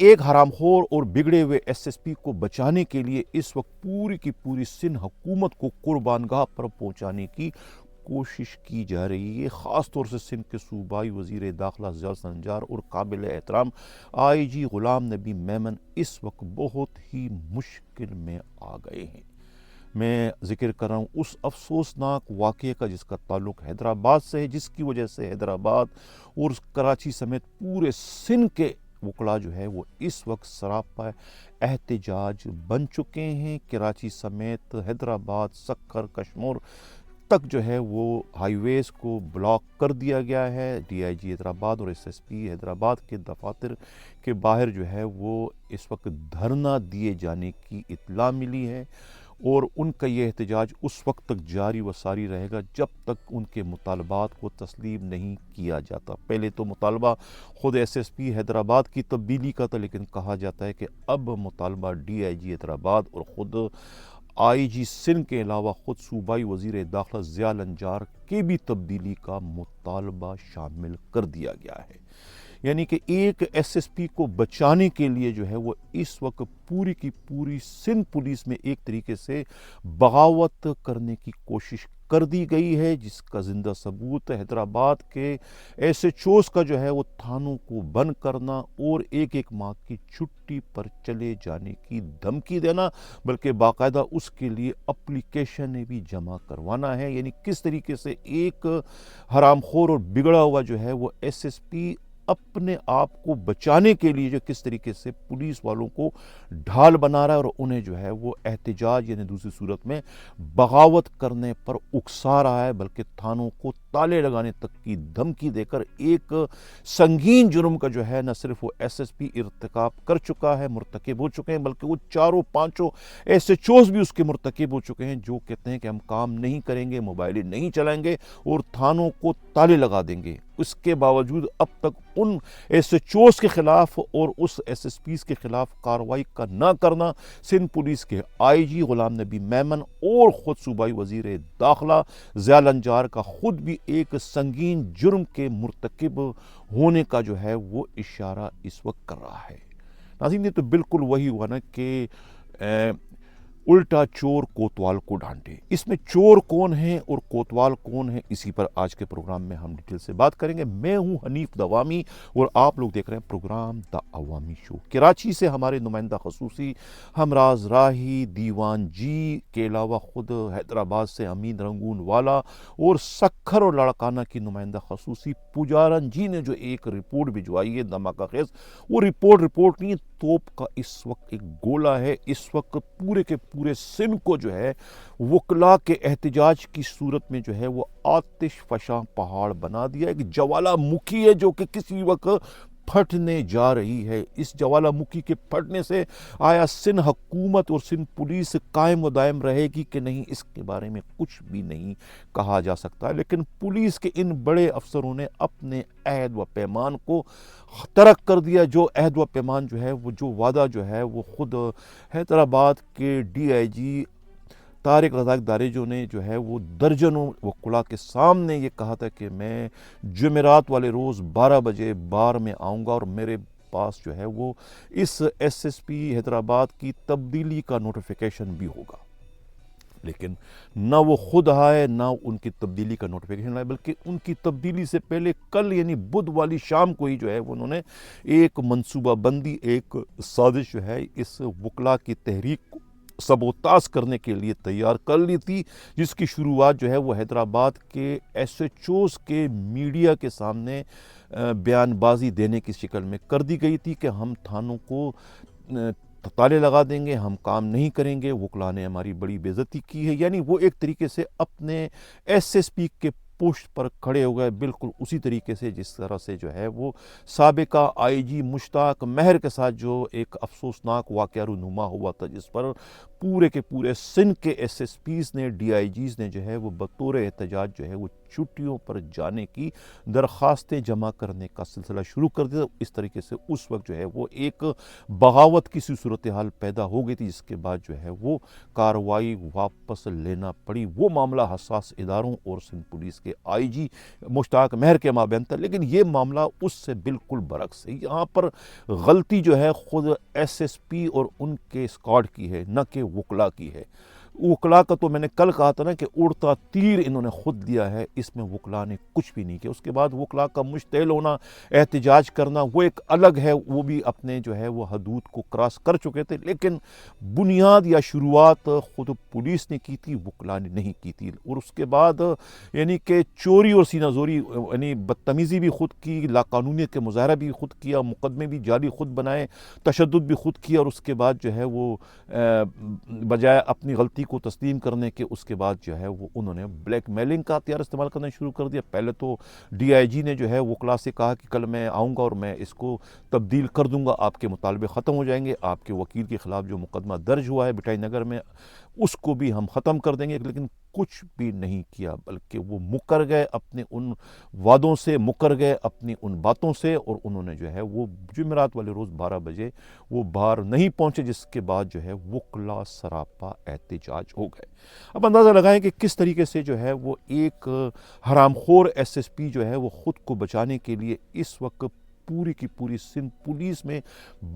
ایک حرام خور اور بگڑے ہوئے ایس ایس پی کو بچانے کے لیے اس وقت پوری کی پوری سندھ حکومت کو قربان گاہ پر پہنچانے کی کوشش کی جا رہی ہے، خاص طور سے سندھ کے صوبائی وزیر داخلہ ضیاء السنجار اور قابل احترام آئی جی غلام نبی میمن اس وقت بہت ہی مشکل میں آ گئے ہیں۔ میں ذکر کر رہا ہوں اس افسوسناک واقعے کا جس کا تعلق حیدرآباد سے ہے، جس کی وجہ سے حیدرآباد اور کراچی سمیت پورے سندھ کے وکلاء جو ہے وہ اس وقت سراپا احتجاج بن چکے ہیں۔ کراچی سمیت حیدرآباد، سکھر، کشمور تک جو ہے وہ ہائی ویز کو بلاک کر دیا گیا ہے۔ ڈی آئی جی حیدرآباد اور ایس ایس پی حیدرآباد کے دفاتر کے باہر جو ہے وہ اس وقت دھرنا دیے جانے کی اطلاع ملی ہے، اور ان کا یہ احتجاج اس وقت تک جاری و ساری رہے گا جب تک ان کے مطالبات کو تسلیم نہیں کیا جاتا۔ پہلے تو مطالبہ خود ایس ایس پی حیدرآباد کی تبدیلی کا تھا، لیکن کہا جاتا ہے کہ اب مطالبہ ڈی آئی جی حیدرآباد اور خود آئی جی سندھ کے علاوہ خود صوبائی وزیر داخلہ ضیاء النجار کے بھی تبدیلی کا مطالبہ شامل کر دیا گیا ہے۔ یعنی کہ ایک ایس ایس پی کو بچانے کے لیے جو ہے وہ اس وقت پوری کی پوری سندھ پولیس میں ایک طریقے سے بغاوت کرنے کی کوشش کر دی گئی ہے، جس کا زندہ ثبوت حیدرآباد کے ایس ایچ اوز کا جو ہے وہ تھانوں کو بند کرنا اور ایک ایک ماہ کی چھٹی پر چلے جانے کی دھمکی دینا، بلکہ باقاعدہ اس کے لیے اپلیکیشنیں بھی جمع کروانا ہے۔ یعنی کس طریقے سے ایک حرام خور اور بگڑا ہوا جو ہے وہ ایس ایس پی اپنے آپ کو بچانے کے لیے جو کس طریقے سے پولیس والوں کو ڈھال بنا رہا ہے اور انہیں جو ہے وہ احتجاج یعنی دوسری صورت میں بغاوت کرنے پر اکسا رہا ہے، بلکہ تھانوں کو تالے لگانے تک کی دھمکی دے کر ایک سنگین جرم کا جو ہے نہ صرف وہ ایس ایس پی ارتکاب کر چکا ہے، مرتکب ہو چکے ہیں، بلکہ وہ چاروں پانچوں ایس ایچ اوز بھی اس کے مرتکب ہو چکے ہیں، جو کہتے ہیں کہ ہم کام نہیں کریں گے، موبائلیں نہیں چلائیں گے اور تھانوں کو تالے لگا دیں گے۔ اس کے باوجود اب تک ان ایس ایچ اوز کے خلاف اور اس ایس ایس پیز کے خلاف کارروائی کا نہ کرنا سندھ پولیس کے آئی جی غلام نبی میمن اور خود صوبائی وزیر داخلہ ضیاء النجار کا خود بھی ایک سنگین جرم کے مرتکب ہونے کا جو ہے وہ اشارہ اس وقت کر رہا ہے۔ ناظرین، یہ تو بالکل وہی ہوا نا کہ الٹا چور کوتوال کو ڈانٹے۔ اس میں چور کون ہیں اور کوتوال کون ہیں، اسی پر آج کے پروگرام میں ہم ڈیٹیل سے بات کریں گے۔ میں ہوں حنیف دوامی اور آپ لوگ دیکھ رہے ہیں پروگرام دا عوامی شو۔ کراچی سے ہمارے نمائندہ خصوصی ہمراز راہی دیوان جی کے علاوہ خود حیدرآباد سے امین رنگون والا اور سکھر اور لاڑکانہ کی نمائندہ خصوصی پجارن جی نے جو ایک رپورٹ بھجوائی ہے دھماکہ خیز، وہ رپورٹ نہیں، توپ کا اس وقت ایک گولہ ہے۔ اس وقت پورے کے پورے سندھ کو جو ہے وکلاء کے احتجاج کی صورت میں جو ہے وہ آتش فشاں پہاڑ بنا دیا ہے، کہ جوالا مکھی ہے جو کہ کسی وقت پھٹنے جا رہی ہے۔ اس جوالا مکھی کے پھٹنے سے آیا سندھ حکومت اور سندھ پولیس قائم و دائم رہے گی کہ نہیں، اس کے بارے میں کچھ بھی نہیں کہا جا سکتا، لیکن پولیس کے ان بڑے افسروں نے اپنے عہد و پیمان کو ترک کر دیا۔ جو عہد و پیمان جو ہے وہ جو وعدہ جو ہے وہ خود حیدرآباد کے ڈی آئی جی طارق رزاق داریجو نے جو ہے وہ درجنوں وکلاء کے سامنے یہ کہا تھا کہ میں جمعرات والے روز 12 بجے بار میں آؤں گا اور میرے پاس جو ہے وہ اس ایس ایس پی حیدرآباد کی تبدیلی کا نوٹیفیکیشن بھی ہوگا، لیکن نہ وہ خود آئے نہ ان کی تبدیلی کا نوٹیفیکیشن آئے، بلکہ ان کی تبدیلی سے پہلے کل یعنی بدھ والی شام کو ہی جو ہے انہوں نے ایک منصوبہ بندی، ایک سازش جو ہے اس وکلاء کی تحریک کو سبوتاژ کرنے کے لیے تیار کر لی تھی، جس کی شروعات جو ہے وہ حیدرآباد کے ایس ایچ اوز کے میڈیا کے سامنے بیان بازی دینے کی شکل میں کر دی گئی تھی کہ ہم تھانوں کو تالے لگا دیں گے، ہم کام نہیں کریں گے، وکلاء نے ہماری بڑی بے عزتی کی ہے۔ یعنی وہ ایک طریقے سے اپنے ایس ایس پی کے پشت پر کھڑے ہو گئے، بالکل اسی طریقے سے جس طرح سے جو ہے وہ سابقہ آئی جی مشتاق مہر کے ساتھ جو ایک افسوسناک واقعہ رونما ہوا تھا، جس پر پورے کے پورے سندھ کے ایس ایس پیز نے ڈی آئی جیز نے جو ہے وہ بطور احتجاج جو ہے وہ چھٹیوں پر جانے کی درخواستیں جمع کرنے کا سلسلہ شروع کر دیا۔ اس طریقے سے اس وقت جو ہے وہ ایک بغاوت کی سی صورتحال پیدا ہو گئی تھی، جس کے بعد جو ہے وہ کارروائی واپس لینا پڑی۔ وہ معاملہ حساس اداروں اور سندھ پولیس کے آئی جی مشتاق مہر کے مابین تھا، لیکن یہ معاملہ اس سے بالکل برعکس ہے۔ یہاں پر غلطی جو ہے خود ایس ایس پی اور ان کے اسکواڈ کی ہے، نہ کہ وکلا کی ہے۔ وکلا کا تو میں نے کل کہا تھا نا کہ اڑتا تیر انہوں نے خود دیا ہے، اس میں وکلا نے کچھ بھی نہیں کیا۔ اس کے بعد وکلا کا مشتعل ہونا، احتجاج کرنا وہ ایک الگ ہے، وہ بھی اپنے جو ہے وہ حدود کو کراس کر چکے تھے، لیکن بنیاد یا شروعات خود پولیس نے کی تھی، وکلا نے نہیں کی تھی۔ اور اس کے بعد یعنی کہ چوری اور سینہ زوری یعنی بدتمیزی بھی خود کی، لاقانونیت کے مظاہرہ بھی خود کیا، مقدمے بھی جعلی خود بنائے، تشدد بھی خود کیا، اور اس کے بعد جو ہے وہ بجائے اپنی غلطی کو تسلیم کرنے کے اس کے بعد جو ہے وہ انہوں نے بلیک میلنگ کا ہتھیار استعمال کرنا شروع کر دیا۔ پہلے تو ڈی آئی جی نے جو ہے وکلا سے کہا کہ کل میں آؤں گا اور میں اس کو تبدیل کر دوں گا، آپ کے مطالبے ختم ہو جائیں گے، آپ کے وکیل کے خلاف جو مقدمہ درج ہوا ہے بٹائی نگر میں اس کو بھی ہم ختم کر دیں گے، لیکن کچھ بھی نہیں کیا، بلکہ وہ مکر گئے اپنے ان وعدوں سے، مکر گئے اپنی ان باتوں سے، اور انہوں نے جو ہے وہ جمعرات والے روز 12 بجے وہ باہر نہیں پہنچے، جس کے بعد جو ہے وکلا سراپا احتجاج ہو گئے۔ اب اندازہ لگائیں کہ کس طریقے سے جو ہے وہ ایک حرام خور ایس ایس پی جو ہے وہ خود کو بچانے کے لیے اس وقت پوری کی پوری سندھ پولیس میں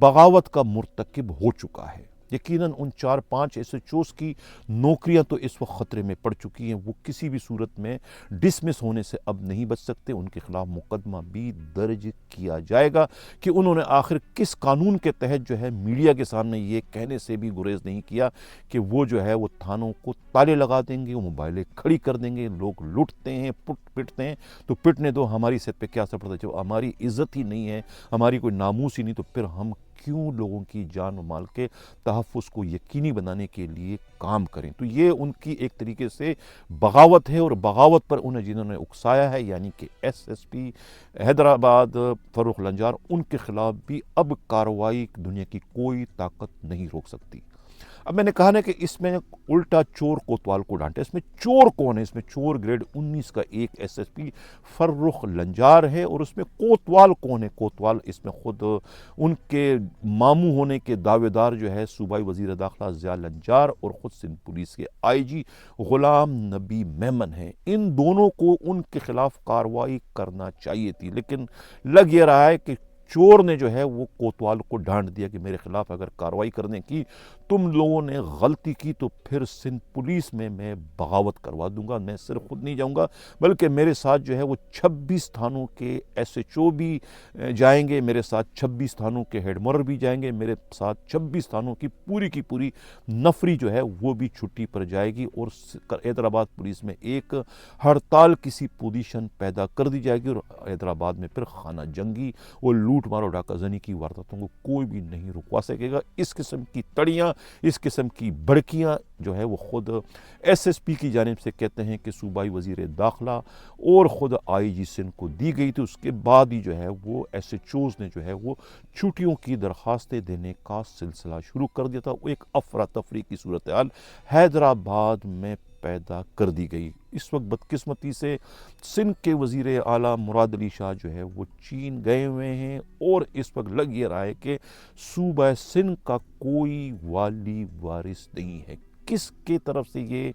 بغاوت کا مرتکب ہو چکا ہے۔ یقیناً ان 4-5 ایس ایچ اوز کی نوکریاں تو اس وقت خطرے میں پڑ چکی ہیں، وہ کسی بھی صورت میں ڈسمس ہونے سے اب نہیں بچ سکتے۔ ان کے خلاف مقدمہ بھی درج کیا جائے گا کہ انہوں نے آخر کس قانون کے تحت جو ہے میڈیا کے سامنے یہ کہنے سے بھی گریز نہیں کیا کہ وہ جو ہے وہ تھانوں کو تالے لگا دیں گے، وہ موبائلیں کھڑی کر دیں گے، لوگ لوٹتے ہیں، پٹتے ہیں تو پٹنے دو، ہماری صحت پہ کیا اثر پڑتا ہے؟ جب ہماری عزت ہی نہیں ہے، ہماری کوئی ناموس ہی نہیں، تو پھر ہم کیوں لوگوں کی جان و مال کے تحفظ کو یقینی بنانے کے لیے کام کریں؟ تو یہ ان کی ایک طریقے سے بغاوت ہے، اور بغاوت پر انہیں جنہوں نے اکسایا ہے یعنی کہ ایس ایس پی حیدرآباد فروخ لنجار، ان کے خلاف بھی اب کارروائی دنیا کی کوئی طاقت نہیں روک سکتی۔ اب میں نے کہا نا کہ اس میں الٹا چور کوتوال کو ڈانٹے، اس میں چور کون ہے؟ اس میں چور گریڈ 19 کا ایک S S P Farrukh Lanjar ہے، اور اس میں کوتوال کون ہے؟ کوتوال اس میں خود ان کے ماموں ہونے کے دعوے دار جو ہے صوبائی وزیر داخلہ ضیاء لنجار اور خود سندھ پولیس کے آئی جی غلام نبی میمن ہیں۔ ان دونوں کو ان کے خلاف کارروائی کرنا چاہیے تھی، لیکن لگ یہ رہا ہے کہ چور نے جو ہے وہ کوتوال کو ڈانٹ دیا کہ میرے خلاف اگر کارروائی کرنے کی تم لوگوں نے غلطی کی تو پھر سندھ پولیس میں بغاوت کروا دوں گا، میں صرف خود نہیں جاؤں گا بلکہ میرے ساتھ جو ہے وہ 26 تھانوں کے ایس ایچ او بھی جائیں گے، میرے ساتھ 26 تھانوں کے ہیڈ مورر بھی جائیں گے، میرے ساتھ 26 تھانوں کی پوری نفری جو ہے وہ بھی چھٹی پر جائے گی، اور حیدرآباد پولیس میں ایک ہڑتال کسی پوزیشن پیدا کر دی جائے گی، اور حیدرآباد میں پھر خانہ جنگی اور لوٹ مارو ڈاکہ زنی کی وارداتوں کو کوئی بھی نہیں رکوا سکے گا۔ اس قسم کی تڑیاں، اس قسم کی بڑکیاں جو ہے وہ خود ایس ایس پی کی جانب سے کہتے ہیں کہ صوبائی وزیر داخلہ اور خود آئی جی سندھ کو دی گئی تھی۔ اس کے بعد ہی جو ہے وہ ایس ایچ اوز نے جو ہے وہ چھٹیوں کی درخواستیں دینے کا سلسلہ شروع کر دیا تھا۔ وہ ایک افراتفری کی صورتحال حیدرآباد میں پیدا کر دی گئی۔ اس وقت بدقسمتی سے سندھ کے وزیر اعلیٰ مراد علی شاہ جو ہے وہ چین گئے ہوئے ہیں، اور اس وقت لگ یہ رہا ہے کہ صوبہ سندھ کا کوئی والی وارث نہیں ہے۔ کس کی طرف سے یہ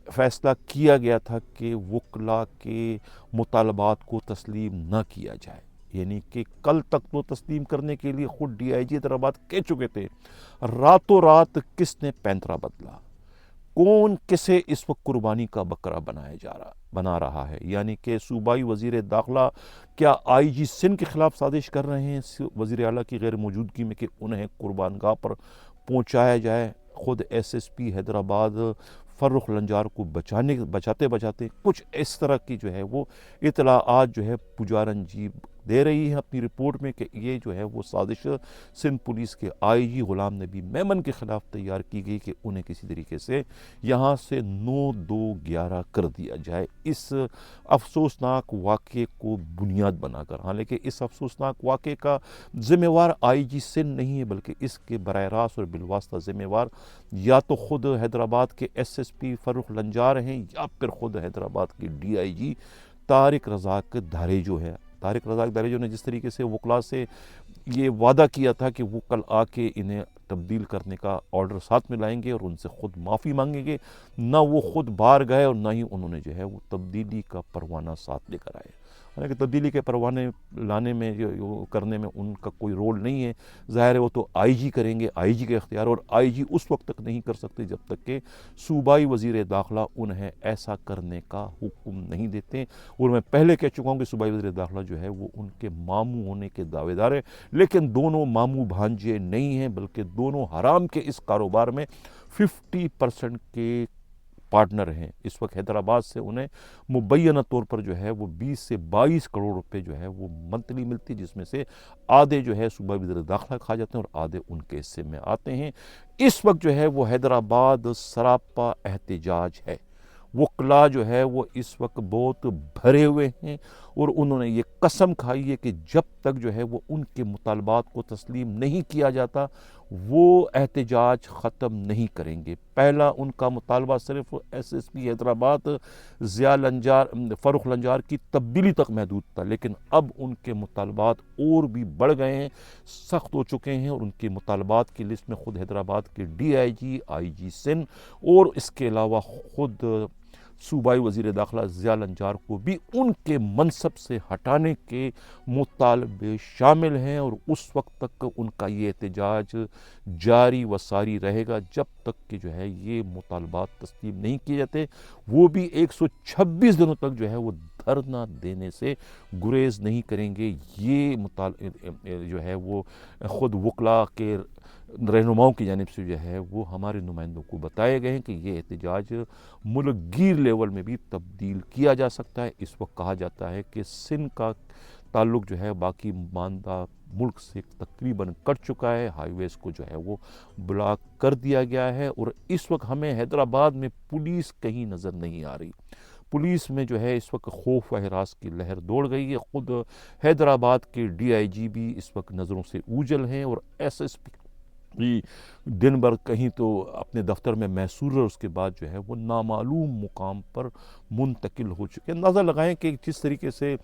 فیصلہ کیا گیا تھا کہ وکلا کے مطالبات کو تسلیم نہ کیا جائے؟ یعنی کہ کل تک تو تسلیم کرنے کے لیے خود ڈی آئی جی حیدرآباد کہہ چکے تھے، راتوں رات کس نے پینترا بدلا؟ کون کسے اس وقت قربانی کا بکرا بنا رہا ہے؟ یعنی کہ صوبائی وزیر داخلہ کیا آئی جی سندھ کے خلاف سازش کر رہے ہیں وزیر اعلیٰ کی غیر موجودگی میں کہ انہیں قربان گاہ پر پہنچایا جائے؟ خود S S P Hyderabad Farrukh Lanjar کو بچاتے کچھ اس طرح کی جو ہے وہ اطلاعات جو ہے پجارن جی دے رہی ہے اپنی رپورٹ میں کہ یہ جو ہے وہ سازش سندھ پولیس کے آئی جی غلام نبی میمن کے خلاف تیار کی گئی کہ انہیں کسی طریقے سے یہاں سے 9-2-11 کر دیا جائے، اس افسوسناک واقعے کو بنیاد بنا کر۔ حالانکہ اس افسوسناک واقعے کا ذمہ وار آئی جی سندھ نہیں ہے، بلکہ اس کے براہ راست اور بالواسطہ ذمہ وار یا تو خود حیدرآباد کے ایس ایس پی فروخ لنجار ہیں، یا پھر خود حیدرآباد کے ڈی آئی جی طارق رزاق دھاریجو ہے۔ طارق رزاق دھاریجو نے جس طریقے سے وکلاء سے یہ وعدہ کیا تھا کہ وہ کل آ کے انہیں تبدیل کرنے کا آرڈر ساتھ میں لائیں گے اور ان سے خود معافی مانگیں گے، نہ وہ خود باہر گئے اور نہ ہی انہوں نے جو ہے وہ تبدیلی کا پروانہ ساتھ لے کر آئے۔ حالانکہ تبدیلی کے پروانے لانے میں کرنے میں ان کا کوئی رول نہیں ہے، ظاہر ہے وہ تو آئی جی کریں گے، آئی جی کے اختیار، اور آئی جی اس وقت تک نہیں کر سکتے جب تک کہ صوبائی وزیر داخلہ انہیں ایسا کرنے کا حکم نہیں دیتے۔ اور میں پہلے کہہ چکا ہوں کہ صوبائی وزیر داخلہ جو ہے وہ ان کے ماموں ہونے کے دعوے دار ہے، لیکن دونوں ماموں بھانجے نہیں ہیں، بلکہ دونوں حرام کے اس کاروبار میں 50% کے پارٹنر ہیں۔ اس وقت حیدرآباد سے انہیں مبینہ طور پر جو ہے وہ 20 سے 22 کروڑ روپے جو ہے وہ منتھلی ملتی، جس میں سے آدھے جو ہے صوبائی وزیر داخلہ کھا جاتے ہیں اور آدھے ان کے حصے میں آتے ہیں۔ اس وقت جو ہے وہ حیدرآباد سراپا احتجاج ہے، وکلاء جو ہے وہ اس وقت بہت بھرے ہوئے ہیں، اور انہوں نے یہ قسم کھائی ہے کہ جب تک جو ہے وہ ان کے مطالبات کو تسلیم نہیں کیا جاتا وہ احتجاج ختم نہیں کریں گے۔ پہلا ان کا مطالبہ صرف ایس ایس پی حیدرآباد فروخ لنجار کی تبدیلی تک محدود تھا، لیکن اب ان کے مطالبات اور بھی بڑھ گئے ہیں، سخت ہو چکے ہیں، اور ان کے مطالبات کی لسٹ میں خود حیدرآباد کے ڈی آئی جی، آئی جی سندھ اور اس کے علاوہ خود صوبائی وزیر داخلہ ضیاء لنجار کو بھی ان کے منصب سے ہٹانے کے مطالبے شامل ہیں، اور اس وقت تک ان کا یہ احتجاج جاری و ساری رہے گا جب تک کہ جو ہے یہ مطالبات تسلیم نہیں کیے جاتے۔ وہ بھی 126 دنوں تک جو ہے وہ دھرنا دینے سے گریز نہیں کریں گے۔ یہ جو ہے وہ خود وکلاء کے رہنماؤں کی جانب سے جو ہے وہ ہمارے نمائندوں کو بتائے گئے ہیں کہ یہ احتجاج ملک گیر لیول میں بھی تبدیل کیا جا سکتا ہے۔ اس وقت کہا جاتا ہے کہ سندھ کا تعلق جو ہے باقی ماندہ ملک سے تقریباً کٹ چکا ہے، ہائی ویز کو جو ہے وہ بلاک کر دیا گیا ہے، اور اس وقت ہمیں حیدرآباد میں پولیس کہیں نظر نہیں آ رہی۔ پولیس میں جو ہے اس وقت خوف و ہراس کی لہر دوڑ گئی ہے۔ خود حیدرآباد کے ڈی آئی جی بھی اس وقت نظروں سے اوجھل ہیں، اور ایس ایس پی بھی دن بھر کہیں تو اپنے دفتر میں محصور ہے، اس کے بعد جو ہے وہ نامعلوم مقام پر منتقل ہو چکے ہیں۔ اندازہ لگائیں کہ جس طریقے سے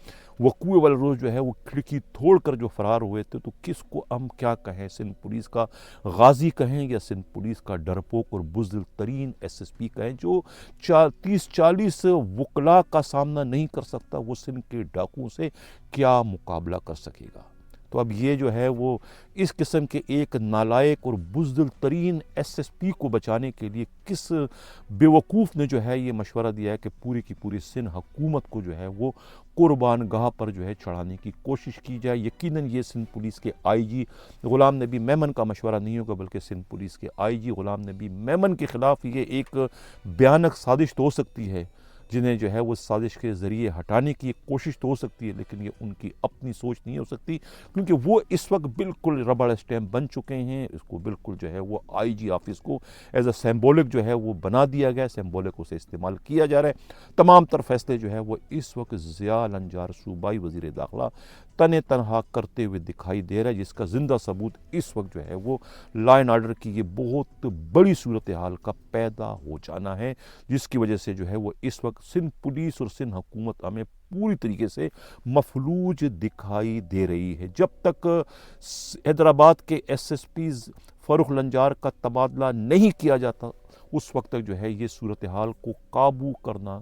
وقوع والے روز جو ہے وہ کھڑکی توڑ کر جو فرار ہوئے تھے، تو کس کو ہم کیا کہیں، سندھ پولیس کا غازی کہیں یا سندھ پولیس کا ڈرپوک اور بزدل ترین ایس ایس پی کہیں، جو 30-40 وکلاء کا سامنا نہیں کر سکتا، وہ سندھ کے ڈاکوؤں سے کیا مقابلہ کر سکے گا؟ تو اب یہ جو ہے وہ اس قسم کے ایک نالائق اور بزدل ترین ایس ایس پی کو بچانے کے لیے کس بیوقوف نے جو ہے یہ مشورہ دیا ہے کہ پوری کی پوری سندھ حکومت کو جو ہے وہ قربان گاہ پر جو ہے چڑھانے کی کوشش کی جائے۔ یقیناً یہ سندھ پولیس کے آئی جی غلام نبی میمن کا مشورہ نہیں ہوگا، بلکہ سندھ پولیس کے آئی جی غلام نبی میمن کے خلاف یہ ایک بھیانک سازش تو ہو سکتی ہے، جنہیں جو ہے وہ سازش کے ذریعے ہٹانے کی ایک کوشش تو ہو سکتی ہے، لیکن یہ ان کی اپنی سوچ نہیں ہو سکتی، کیونکہ وہ اس وقت بالکل ربڑ اسٹیمپ بن چکے ہیں۔ اس کو بالکل جو ہے وہ آئی جی آفس کو ایز اے سمبولک جو ہے وہ بنا دیا گیا ہے، سمبولک اسے استعمال کیا جا رہا ہے۔ تمام تر فیصلے جو ہے وہ اس وقت ضیاء لنجار صوبائی وزیر داخلہ تنہا کرتے ہوئے دکھائی دے رہا ہے، جس کا زندہ ثبوت اس وقت جو ہے وہ لا اینڈ آرڈر کی یہ بہت بڑی صورتحال کا پیدا ہو جانا ہے، جس کی وجہ سے جو ہے وہ اس وقت سندھ پولیس اور سندھ حکومت ہمیں پوری طریقے سے مفلوج دکھائی دے رہی ہے۔ جب تک حیدرآباد کے ایس ایس پیز فروخ لنجار کا تبادلہ نہیں کیا جاتا، اس وقت تک جو ہے یہ صورتحال کو قابو کرنا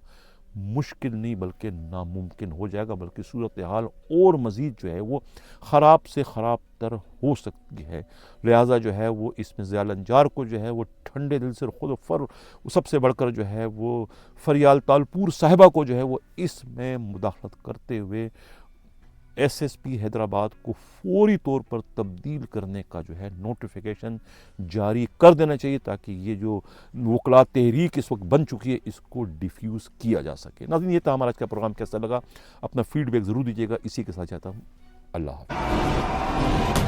مشکل نہیں بلکہ ناممکن ہو جائے گا، بلکہ صورتحال اور مزید جو ہے وہ خراب سے خراب تر ہو سکتی ہے۔ لہٰذا جو ہے وہ اس میں ضیاء لنجار کو جو ہے وہ ٹھنڈے دل سے خود سب سے بڑھ کر جو ہے وہ فریال تالپور صاحبہ کو جو ہے وہ اس میں مداخلت کرتے ہوئے ایس ایس پی حیدرآباد کو فوری طور پر تبدیل کرنے کا جو ہے نوٹیفیکیشن جاری کر دینا چاہیے، تاکہ یہ جو وکلاء تحریک اس وقت بن چکی ہے اس کو ڈیفیوز کیا جا سکے۔ ناظرین، یہ تھا ہمارا آج کا پروگرام، کیسا لگا اپنا فیڈ بیک ضرور دیجیے گا۔ اسی کے ساتھ چاہتا ہوں اللہ حافظ.